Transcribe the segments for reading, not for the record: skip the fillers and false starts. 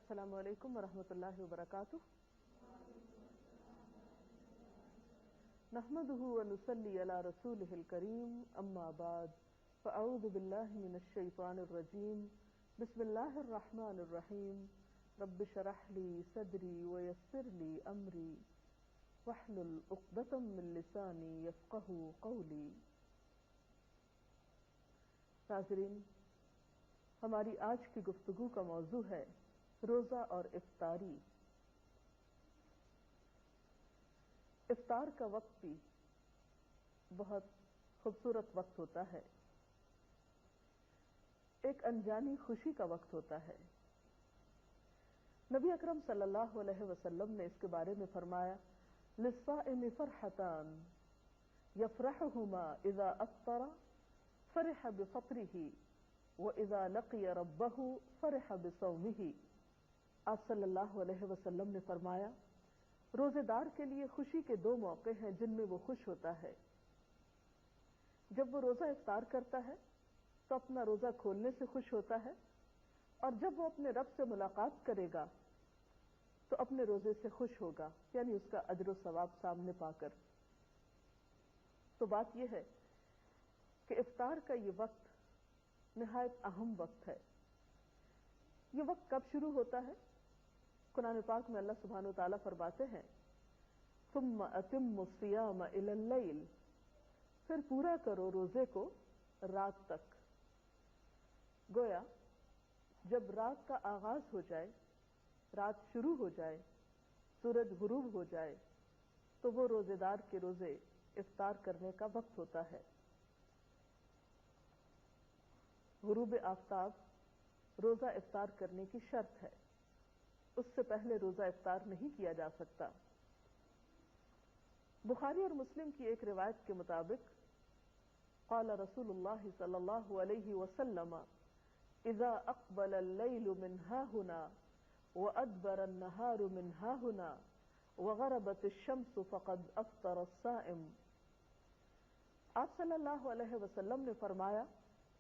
السلام علیکم ورحمۃ اللہ وبرکاتہ. نحمده ونصلي على رسوله الكريم اما بعد فاعوذ بالله من الشيطان الرجيم. بسم الله الرحمن الرحيم. رب اشرح لي صدري ويسر لي امري واحلل عقدة من لساني يفقهوا قولي. ناظرین، ہماری آج کی گفتگو کا موضوع ہے روزہ اور افطاری. افطار کا وقت بھی بہت خوبصورت وقت ہوتا ہے، ایک انجانی خوشی کا وقت ہوتا ہے. نبی اکرم صلی اللہ علیہ وسلم نے اس کے بارے میں فرمایا للصائم فرحتان يفرحهما اذا افطر فرح بفطره وَإِذَا لَقِيَ رَبَّهُ فَرِحَ بِصَوْمِهِ. آپ صلی اللہ علیہ وسلم نے فرمایا روزے دار کے لیے خوشی کے دو موقع ہیں جن میں وہ خوش ہوتا ہے. جب وہ روزہ افطار کرتا ہے تو اپنا روزہ کھولنے سے خوش ہوتا ہے، اور جب وہ اپنے رب سے ملاقات کرے گا تو اپنے روزے سے خوش ہوگا، یعنی اس کا اجر و ثواب سامنے پا کر. تو بات یہ ہے کہ افطار کا یہ وقت نہایت اہم وقت ہے. یہ وقت کب شروع ہوتا ہے؟ قرآن پاک میں اللہ سبحانہ وتعالیٰ فرماتے ہیں ثم اتم الصیام الی اللیل، پھر پورا کرو روزے کو رات تک. گویا جب رات کا آغاز ہو جائے، رات شروع ہو جائے، سورج غروب ہو جائے تو وہ روزے دار کے روزے افطار کرنے کا وقت ہوتا ہے. غروب آفتاب روزہ افطار کرنے کی شرط ہے، اس سے پہلے روزہ افطار نہیں کیا جا سکتا. بخاری اور مسلم کی ایک روایت کے مطابق قال رسول اللہ صلی اللہ علیہ وسلم اذا اقبل اللیل من ہاہنا وادبر النہار من ہاہنا وغربت الشمس فقد افطر الصائم. آپ صلی اللہ علیہ وسلم نے فرمایا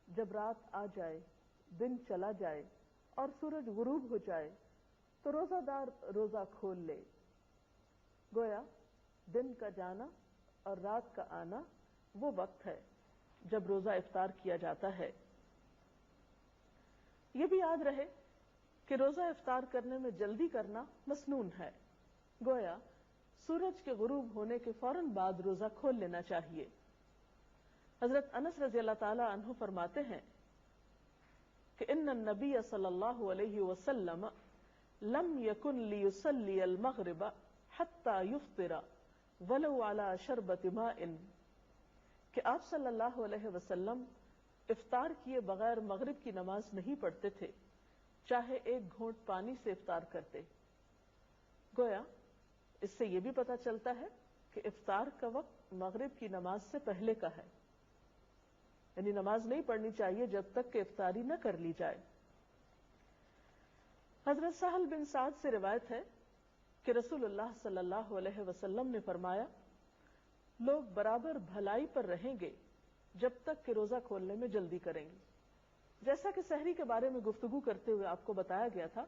جب رات آ جائے، دن چلا جائے اور سورج غروب ہو جائے تو روزہ دار روزہ کھول لے. گویا دن کا جانا اور رات کا آنا وہ وقت ہے جب روزہ افطار کیا جاتا ہے. یہ بھی یاد رہے کہ روزہ افطار کرنے میں جلدی کرنا مسنون ہے. گویا سورج کے غروب ہونے کے فوراً بعد روزہ کھول لینا چاہیے. حضرت انس رضی اللہ تعالی عنہ فرماتے ہیں کہ ان النبی صلی اللہ علیہ وسلم لم یکن لیصلی المغرب حتی یفطر ولو علی شربۃ ماء، کہ آپ صلی اللہ علیہ وسلم افطار کیے بغیر مغرب کی نماز نہیں پڑھتے تھے، چاہے ایک گھونٹ پانی سے افطار کرتے. گویا اس سے یہ بھی پتہ چلتا ہے کہ افطار کا وقت مغرب کی نماز سے پہلے کا ہے، یعنی نماز نہیں پڑھنی چاہیے جب تک کہ افطاری نہ کر لی جائے. حضرت سہل بن سعد سے روایت ہے کہ رسول اللہ صلی اللہ علیہ وسلم نے فرمایا لوگ برابر بھلائی پر رہیں گے جب تک کہ روزہ کھولنے میں جلدی کریں گے. جیسا کہ سحری کے بارے میں گفتگو کرتے ہوئے آپ کو بتایا گیا تھا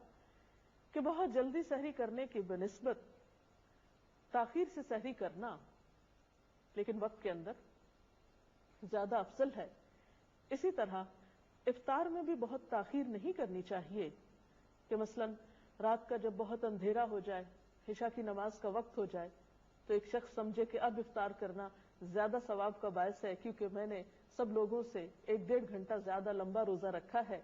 کہ بہت جلدی سحری کرنے کی بنسبت تاخیر سے سحری کرنا لیکن وقت کے اندر زیادہ افضل ہے. اسی طرح افطار میں بھی بہت تاخیر نہیں کرنی چاہیے کہ مثلا رات کا جب بہت اندھیرا ہو جائے، عشاء کی نماز کا وقت ہو جائے تو ایک شخص سمجھے کہ اب افطار کرنا زیادہ ثواب کا باعث ہے کیونکہ میں نے سب لوگوں سے 1-1.5 گھنٹہ زیادہ لمبا روزہ رکھا ہے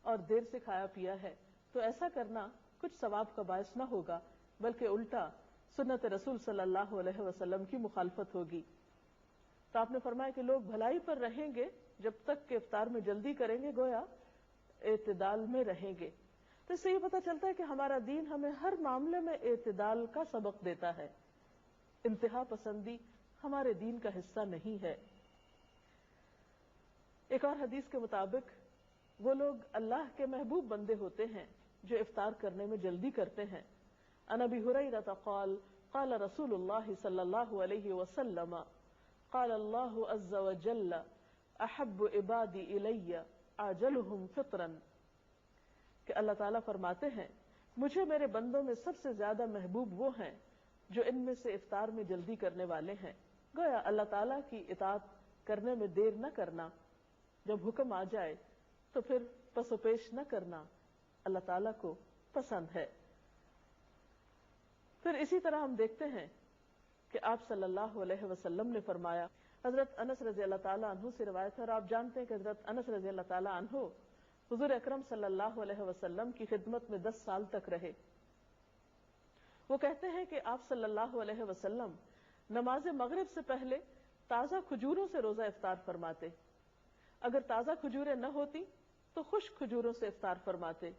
اور دیر سے کھایا پیا ہے، تو ایسا کرنا کچھ ثواب کا باعث نہ ہوگا بلکہ الٹا سنت رسول صلی اللہ علیہ وسلم کی مخالفت ہوگی. تو آپ نے فرمایا کہ لوگ بھلائی پر رہیں گے جب تک کہ افطار میں جلدی کریں گے، گویا اعتدال میں رہیں گے. تو اس سے یہ پتہ چلتا ہے کہ ہمارا دین ہمیں ہر معاملے میں اعتدال کا سبق دیتا ہے. انتہا پسندی ہمارے دین کا حصہ نہیں ہے. ایک اور حدیث کے مطابق وہ لوگ اللہ کے محبوب بندے ہوتے ہیں جو افطار کرنے میں جلدی کرتے ہیں. عن ابی ہریرہ قال قال رسول اللہ صلی اللہ علیہ وسلم قال اللہ عز وجل احب عبادی الی عاجلہم فطرا، کہ اللہ تعالیٰ فرماتے ہیں مجھے میرے بندوں میں سب سے زیادہ محبوب وہ ہیں جو ان میں سے افطار میں جلدی کرنے والے ہیں۔ گویا اللہ تعالیٰ کی اطاعت کرنے میں دیر نہ کرنا، جب حکم آ جائے تو پھر پس و پیش نہ کرنا اللہ تعالیٰ کو پسند ہے۔ پھر اسی طرح ہم دیکھتے ہیں کہ آپ صلی اللہ علیہ وسلم نے فرمایا، حضرت انس رضی اللہ تعالیٰ عنہ سے روایت ہے، اور آپ جانتے ہیں کہ حضرت انس رضی اللہ تعالیٰ عنہ حضور اکرم صلی اللہ علیہ وسلم کی خدمت میں 10 سال تک رہے۔ وہ کہتے ہیں کہ آپ صلی اللہ علیہ وسلم نماز مغرب سے پہلے تازہ کھجوروں سے روزہ افطار فرماتے، اگر تازہ کھجوریں نہ ہوتی تو خشک کھجوروں سے افطار فرماتے،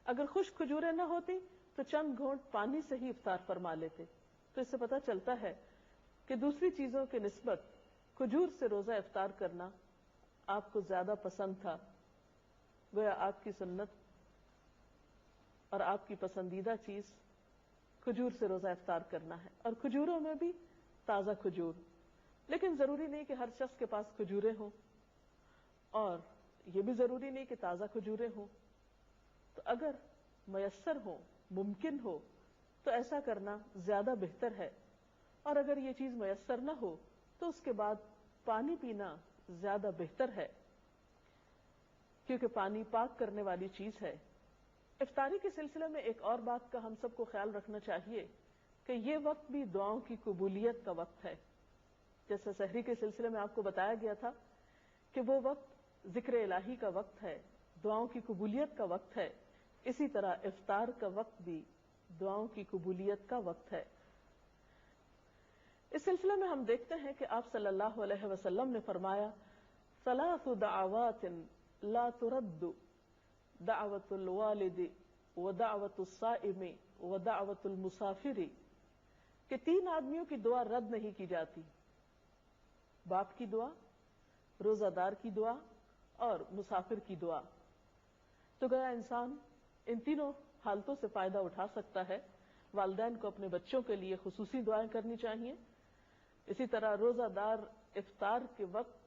اگر خشک کھجوریں نہ ہوتی تو چند گھونٹ پانی سے ہی افطار فرما لیتے۔ تو اس سے پتہ چلتا ہے کہ دوسری چیزوں کے نسبت کھجور سے روزہ افطار کرنا آپ کو زیادہ پسند تھا، گویا آپ کی سنت اور آپ کی پسندیدہ چیز کھجور سے روزہ افطار کرنا ہے، اور کھجوروں میں بھی تازہ کھجور۔ لیکن ضروری نہیں کہ ہر شخص کے پاس کھجوریں ہوں، اور یہ بھی ضروری نہیں کہ تازہ کھجوریں ہوں، تو اگر میسر ہو، ممکن ہو تو ایسا کرنا زیادہ بہتر ہے، اور اگر یہ چیز میسر نہ ہو تو اس کے بعد پانی پینا زیادہ بہتر ہے، کیونکہ پانی پاک کرنے والی چیز ہے۔ افطاری کے سلسلے میں ایک اور بات کا ہم سب کو خیال رکھنا چاہیے کہ یہ وقت بھی دعاؤں کی قبولیت کا وقت ہے۔ جیسے سحری کے سلسلے میں آپ کو بتایا گیا تھا کہ وہ وقت ذکر الہی کا وقت ہے، دعاؤں کی قبولیت کا وقت ہے، اسی طرح افطار کا وقت بھی دعاؤں کی قبولیت کا وقت ہے۔ اس سلسلے میں ہم دیکھتے ہیں کہ آپ صلی اللہ علیہ وسلم نے فرمایا، ثلاث دعوات لا ترد، دعوت الوالد ودعوت الصائم ودعوت المسافر، کہ 3 آدمیوں کی دعا رد نہیں کی جاتی، باپ کی دعا، روزہ دار کی دعا اور مسافر کی دعا۔ تو گیا انسان ان تینوں حالتوں سے فائدہ اٹھا سکتا ہے۔ والدین کو اپنے بچوں کے لیے خصوصی دعائیں کرنی چاہیے، اسی طرح روزہ دار افطار کے وقت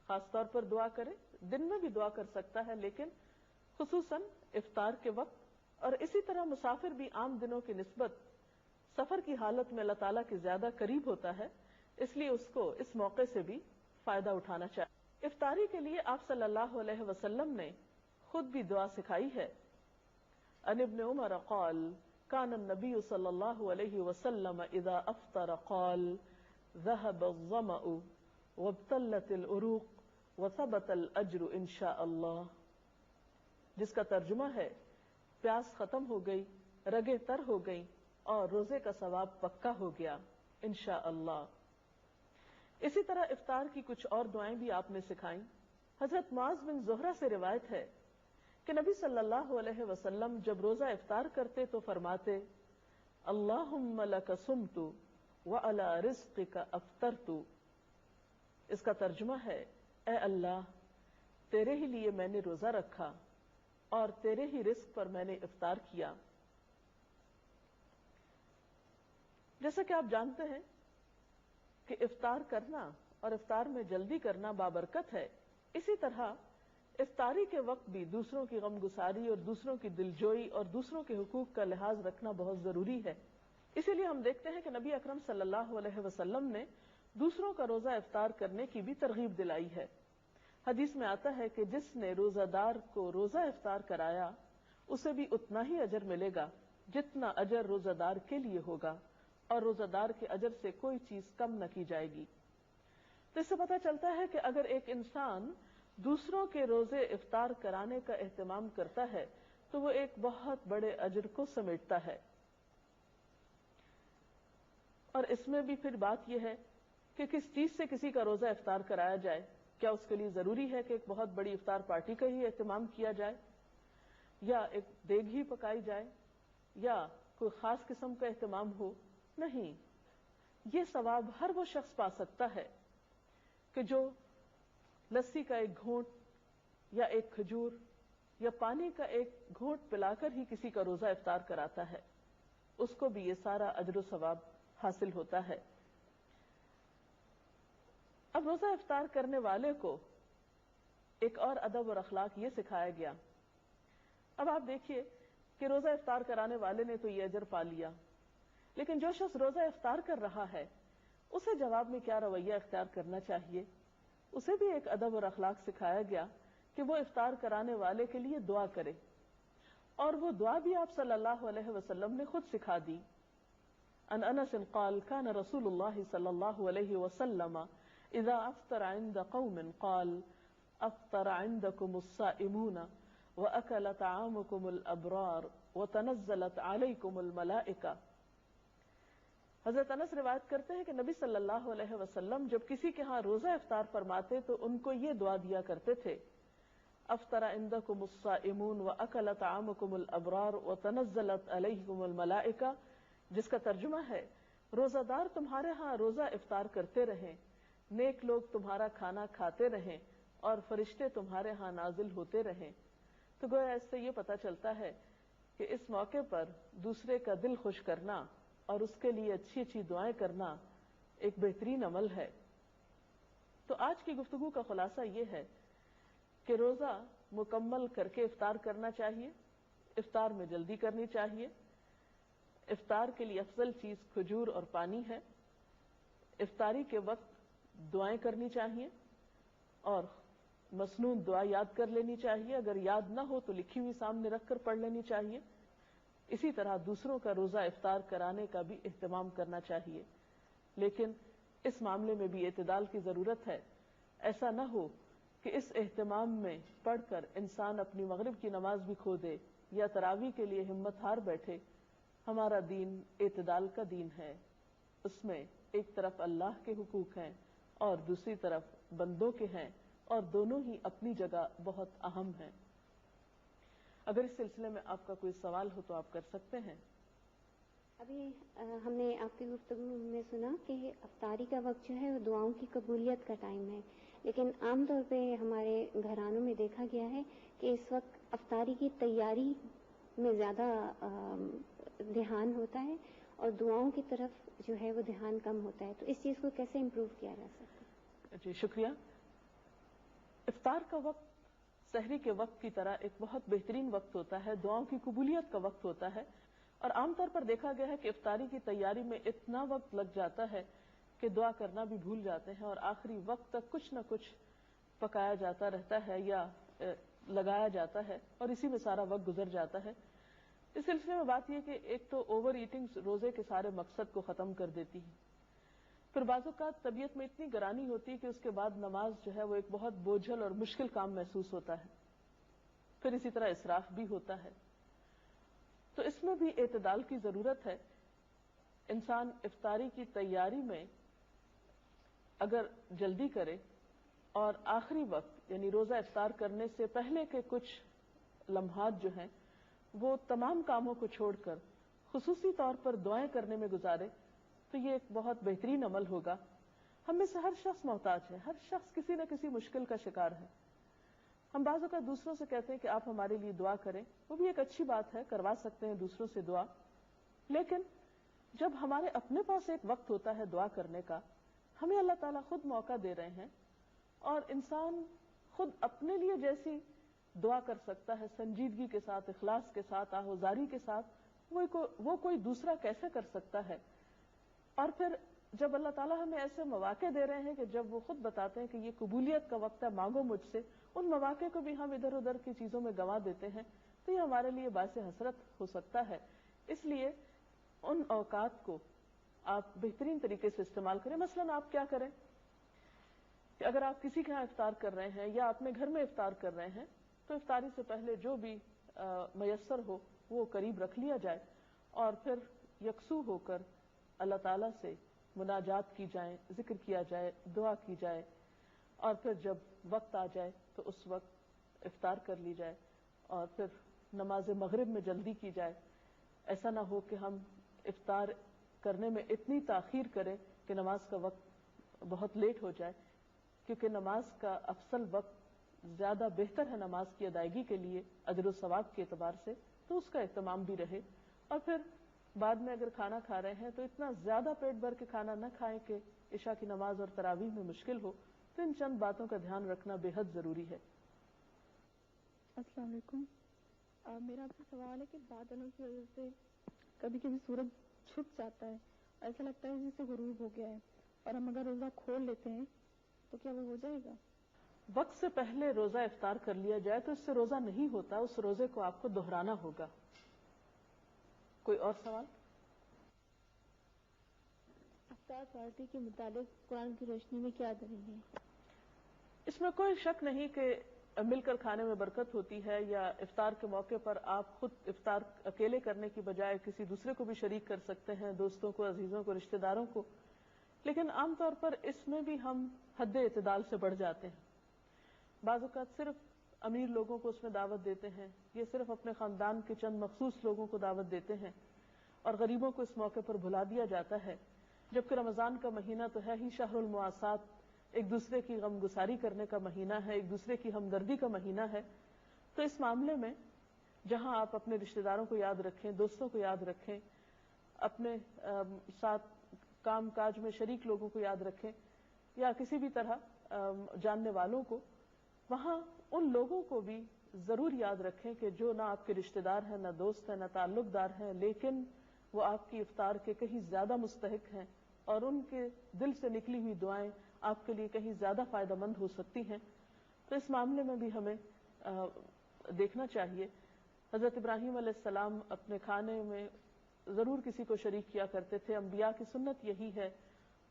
خاص طور پر دعا کرے، دن میں بھی دعا کر سکتا ہے لیکن خصوصاً افطار کے وقت، اور اسی طرح مسافر بھی عام دنوں کی نسبت سفر کی حالت میں اللہ تعالیٰ کے زیادہ قریب ہوتا ہے، اس لیے اس کو اس موقع سے بھی فائدہ اٹھانا چاہیے۔ افطاری کے لیے آپ صلی اللہ علیہ وسلم نے خود بھی دعا سکھائی ہے۔ عن ابن عمر قال كان النبي صلى الله عليه وسلم اذا افطر قال ذهب الظمأ وابتلت العروق وثبت الاجر ان شاء الله، جس کا ترجمہ ہے پیاس ختم ہو گئی، رگیں تر ہو گئی اور روزے کا ثواب پکا ہو گیا انشاءاللہ۔ اسی طرح افطار کی کچھ اور دعائیں بھی آپ نے سکھائیں۔ حضرت معاذ بن زہرہ سے روایت ہے کہ نبی صلی اللہ علیہ وسلم جب روزہ افطار کرتے تو فرماتے، اللہم لک صمت وعلی رزقک افطرت۔ اس کا ترجمہ ہے، اے اللہ، تیرے ہی لیے میں نے روزہ رکھا اور تیرے ہی رزق پر میں نے افطار کیا۔ جیسا کہ آپ جانتے ہیں کہ افطار کرنا اور افطار میں جلدی کرنا بابرکت ہے، اسی طرح افطاری کے وقت بھی دوسروں کی غمگساری اور دوسروں کی دلجوئی اور دوسروں کے حقوق کا لحاظ رکھنا بہت ضروری ہے۔ اسی لیے ہم دیکھتے ہیں کہ نبی اکرم صلی اللہ علیہ وسلم نے دوسروں کا روزہ افطار کرنے کی بھی ترغیب دلائی ہے۔ حدیث میں آتا ہے کہ جس نے روزہ دار کو روزہ افطار کرایا اسے بھی اتنا ہی اجر ملے گا جتنا اجر روزہ دار کے لیے ہوگا، اور روزہ دار کے اجر سے کوئی چیز کم نہ کی جائے گی۔ تو اس سے پتہ چلتا ہے کہ اگر ایک انسان دوسروں کے روزے افطار کرانے کا اہتمام کرتا ہے تو وہ ایک بہت بڑے اجر کو سمیٹتا ہے۔ اور اس میں بھی پھر بات یہ ہے کہ کس چیز سے کسی کا روزہ افطار کرایا جائے۔ کیا اس کے لیے ضروری ہے کہ ایک بہت بڑی افطار پارٹی کا ہی اہتمام کیا جائے، یا ایک دیگ ہی پکائی جائے، یا کوئی خاص قسم کا اہتمام ہو؟ نہیں، یہ ثواب ہر وہ شخص پا سکتا ہے کہ جو لسی کا ایک گھونٹ یا ایک کھجور یا پانی کا ایک گھونٹ پلا کر ہی کسی کا روزہ افطار کراتا ہے، اس کو بھی یہ سارا اجر و ثواب حاصل ہوتا ہے۔ اب روزہ افطار کرنے والے کو ایک اور ادب اور اخلاق یہ سکھایا گیا۔ اب آپ دیکھیے کہ روزہ افطار کرانے والے نے تو یہ اجر پا لیا، لیکن جو شخص روزہ افطار کر رہا ہے اسے جواب میں کیا رویہ اختیار کرنا چاہیے؟ اسے بھی ایک ادب اور اخلاق سکھایا گیا کہ وہ افطار کرانے والے کے لیے دعا کرے، اور وہ دعا بھی آپ صلی اللہ علیہ وسلم نے خود سکھا دی۔ عن انس قال كان رسول الله صلى الله عليه وسلم اذا افطر عند قوم قال افطر عندكم الصائمون واكل طعامكم الابرار وتنزلت عليكم الملائكه۔ حضرت انس روایت کرتے ہیں کہ نبی صلی اللہ علیہ وسلم جب کسی کے ہاں روزہ افطار فرماتے تو ان کو یہ دعا دیا کرتے تھے، افطر عندکم الصائمون واکل طعامکم الابرار وتنزلت علیکم الملائکہ، جس کا ترجمہ ہے روزہ دار تمہارے ہاں روزہ افطار کرتے رہیں، نیک لوگ تمہارا کھانا کھاتے رہیں اور فرشتے تمہارے ہاں نازل ہوتے رہیں۔ تو گویا اس سے یہ پتہ چلتا ہے کہ اس موقع پر دوسرے کا دل خوش کرنا اور اس کے لیے اچھی اچھی دعائیں کرنا ایک بہترین عمل ہے۔ تو آج کی گفتگو کا خلاصہ یہ ہے کہ روزہ مکمل کر کے افطار کرنا چاہیے، افطار میں جلدی کرنی چاہیے، افطار کے لیے افضل چیز کھجور اور پانی ہے، افطاری کے وقت دعائیں کرنی چاہیے اور مسنون دعا یاد کر لینی چاہیے، اگر یاد نہ ہو تو لکھی ہوئی سامنے رکھ کر پڑھ لینی چاہیے۔ اسی طرح دوسروں کا روزہ افطار کرانے کا بھی اہتمام کرنا چاہیے، لیکن اس معاملے میں بھی اعتدال کی ضرورت ہے۔ ایسا نہ ہو کہ اس اہتمام میں پڑھ کر انسان اپنی مغرب کی نماز بھی کھو دے یا تراویح کے لیے ہمت ہار بیٹھے۔ ہمارا دین اعتدال کا دین ہے، اس میں ایک طرف اللہ کے حقوق ہیں اور دوسری طرف بندوں کے ہیں، اور دونوں ہی اپنی جگہ بہت اہم ہیں۔ اگر اس سلسلے میں آپ کا کوئی سوال ہو تو آپ کر سکتے ہیں۔ ابھی ہم نے آپ کی گفتگو میں سنا کہ افطاری کا وقت جو ہے وہ دعاؤں کی قبولیت کا ٹائم ہے، لیکن عام طور پہ ہمارے گھرانوں میں دیکھا گیا ہے کہ اس وقت افطاری کی تیاری میں زیادہ دھیان ہوتا ہے اور دعاؤں کی طرف جو ہے وہ دھیان کم ہوتا ہے، تو اس چیز کو کیسے امپروو کیا جا سکتا ہے؟ جی شکریہ۔ افطار کا وقت سحری کے وقت کی طرح ایک بہت بہترین وقت ہوتا ہے، دعاؤں کی قبولیت کا وقت ہوتا ہے، اور عام طور پر دیکھا گیا ہے کہ افطاری کی تیاری میں اتنا وقت لگ جاتا ہے کہ دعا کرنا بھی بھول جاتے ہیں، اور آخری وقت تک کچھ نہ کچھ پکایا جاتا رہتا ہے یا لگایا جاتا ہے، اور اسی میں سارا وقت گزر جاتا ہے۔ اس سلسلے میں بات یہ کہ ایک تو اوور ایٹنگ روزے کے سارے مقصد کو ختم کر دیتی ہے، پھر بعض اوقات طبیعت میں اتنی گرانی ہوتی ہے کہ اس کے بعد نماز جو ہے وہ ایک بہت بوجھل اور مشکل کام محسوس ہوتا ہے، پھر اسی طرح اسراف بھی ہوتا ہے۔ تو اس میں بھی اعتدال کی ضرورت ہے۔ انسان افطاری کی تیاری میں اگر جلدی کرے اور آخری وقت یعنی روزہ افطار کرنے سے پہلے کے کچھ لمحات جو ہیں وہ تمام کاموں کو چھوڑ کر خصوصی طور پر دعائیں کرنے میں گزارے تو یہ ایک بہت بہترین عمل ہوگا۔ ہم میں سے ہر شخص محتاج ہے، ہر شخص کسی نہ کسی مشکل کا شکار ہے۔ ہم بعض اوقات دوسروں سے کہتے ہیں کہ آپ ہمارے لیے دعا کریں، وہ بھی ایک اچھی بات ہے، کروا سکتے ہیں دوسروں سے دعا، لیکن جب ہمارے اپنے پاس ایک وقت ہوتا ہے دعا کرنے کا، ہمیں اللہ تعالیٰ خود موقع دے رہے ہیں، اور انسان خود اپنے لیے جیسی دعا کر سکتا ہے سنجیدگی کے ساتھ، اخلاص کے ساتھ، آہوزاری کے ساتھ، وہ کوئی دوسرا کیسے کر سکتا ہے؟ اور پھر جب اللہ تعالیٰ ہمیں ایسے مواقع دے رہے ہیں کہ جب وہ خود بتاتے ہیں کہ یہ قبولیت کا وقت ہے، مانگو مجھ سے، ان مواقع کو بھی ہم ادھر ادھر کی چیزوں میں گنوا دیتے ہیں، تو یہ ہمارے لیے باعث حسرت ہو سکتا ہے۔ اس لیے ان اوقات کو آپ بہترین طریقے سے استعمال کریں۔ مثلاً آپ کیا کریں کہ اگر آپ کسی کے ہاں افطار کر رہے ہیں یا اپنے گھر میں افطار کر رہے ہیں تو افطاری سے پہلے جو بھی میسر ہو وہ قریب رکھ لیا جائے، اور پھر یکسو ہو کر اللہ تعالیٰ سے مناجات کی جائیں، ذکر کیا جائے، دعا کی جائے، اور پھر جب وقت آ جائے تو اس وقت افطار کر لی جائے، اور پھر نماز مغرب میں جلدی کی جائے۔ ایسا نہ ہو کہ ہم افطار کرنے میں اتنی تاخیر کریں کہ نماز کا وقت بہت لیٹ ہو جائے، کیونکہ نماز کا افضل وقت زیادہ بہتر ہے نماز کی ادائیگی کے لیے اجر و ثواب کے اعتبار سے، تو اس کا اہتمام بھی رہے۔ اور پھر بعد میں اگر کھانا کھا رہے ہیں تو اتنا زیادہ پیٹ بھر کے کھانا نہ کھائیں کہ عشاء کی نماز اور تراویح میں مشکل ہو۔ تو ان چند باتوں کا دھیان رکھنا بے حد ضروری ہے۔ السلام علیکم۔ میرا آپ سے سوال ہے کہ بادلوں کی وجہ سے کبھی کبھی سورج چھپ جاتا ہے، ایسا لگتا ہے جیسے غروب ہو گیا ہے، اور ہم اگر روزہ کھول لیتے ہیں تو کیا وہ ہو جائے گا؟ وقت سے پہلے روزہ افطار کر لیا جائے تو اس سے روزہ نہیں ہوتا، اس روزے کو آپ کو دہرانا ہوگا. کوئی اور سوال؟ افطار پارٹی کے متعلق قرآن کی روشنی میں کیا دلیل ہے؟ اس میں کوئی شک نہیں کہ مل کر کھانے میں برکت ہوتی ہے، یا افطار کے موقع پر آپ خود افطار اکیلے کرنے کی بجائے کسی دوسرے کو بھی شریک کر سکتے ہیں، دوستوں کو، عزیزوں کو، رشتہ داروں کو. لیکن عام طور پر اس میں بھی ہم حد اعتدال سے بڑھ جاتے ہیں. بعض اوقات صرف امیر لوگوں کو اس میں دعوت دیتے ہیں، یہ صرف اپنے خاندان کے چند مخصوص لوگوں کو دعوت دیتے ہیں، اور غریبوں کو اس موقع پر بھلا دیا جاتا ہے. جبکہ رمضان کا مہینہ تو ہے ہی شہر المواسات، ایک دوسرے کی غم گساری کرنے کا مہینہ ہے، ایک دوسرے کی ہمدردی کا مہینہ ہے. تو اس معاملے میں جہاں آپ اپنے رشتہ داروں کو یاد رکھیں، دوستوں کو یاد رکھیں، اپنے ساتھ کام کاج میں شریک لوگوں کو یاد رکھیں، یا کسی بھی طرح جاننے والوں کو، وہاں ان لوگوں کو بھی ضرور یاد رکھیں کہ جو نہ آپ کے رشتہ دار ہیں، نہ دوست ہیں، نہ تعلق دار ہیں، لیکن وہ آپ کی افطار کے کہیں زیادہ مستحق ہیں، اور ان کے دل سے نکلی ہوئی دعائیں آپ کے لیے کہیں زیادہ فائدہ مند ہو سکتی ہیں. تو اس معاملے میں بھی ہمیں دیکھنا چاہیے. حضرت ابراہیم علیہ السلام اپنے کھانے میں ضرور کسی کو شریک کیا کرتے تھے، انبیاء کی سنت یہی ہے.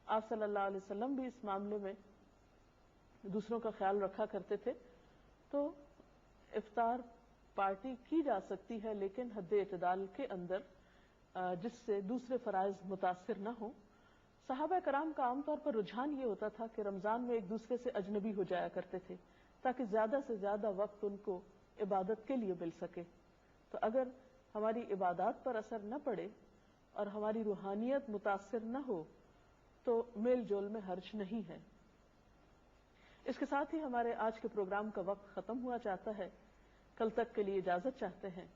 آپ صلی اللہ علیہ وسلم بھی اس معاملے میں دوسروں کا خیال رکھا کرتے تھے. تو افطار پارٹی کی جا سکتی ہے، لیکن حد اعتدال کے اندر، جس سے دوسرے فرائض متاثر نہ ہوں. صحابہ کرام کا عام طور پر رجحان یہ ہوتا تھا کہ رمضان میں ایک دوسرے سے اجنبی ہو جایا کرتے تھے، تاکہ زیادہ سے زیادہ وقت ان کو عبادت کے لیے مل سکے. تو اگر ہماری عبادات پر اثر نہ پڑے اور ہماری روحانیت متاثر نہ ہو تو میل جول میں حرج نہیں ہے. اس کے ساتھ ہی ہمارے آج کے پروگرام کا وقت ختم ہوا چاہتا ہے. کل تک کے لیے اجازت چاہتے ہیں.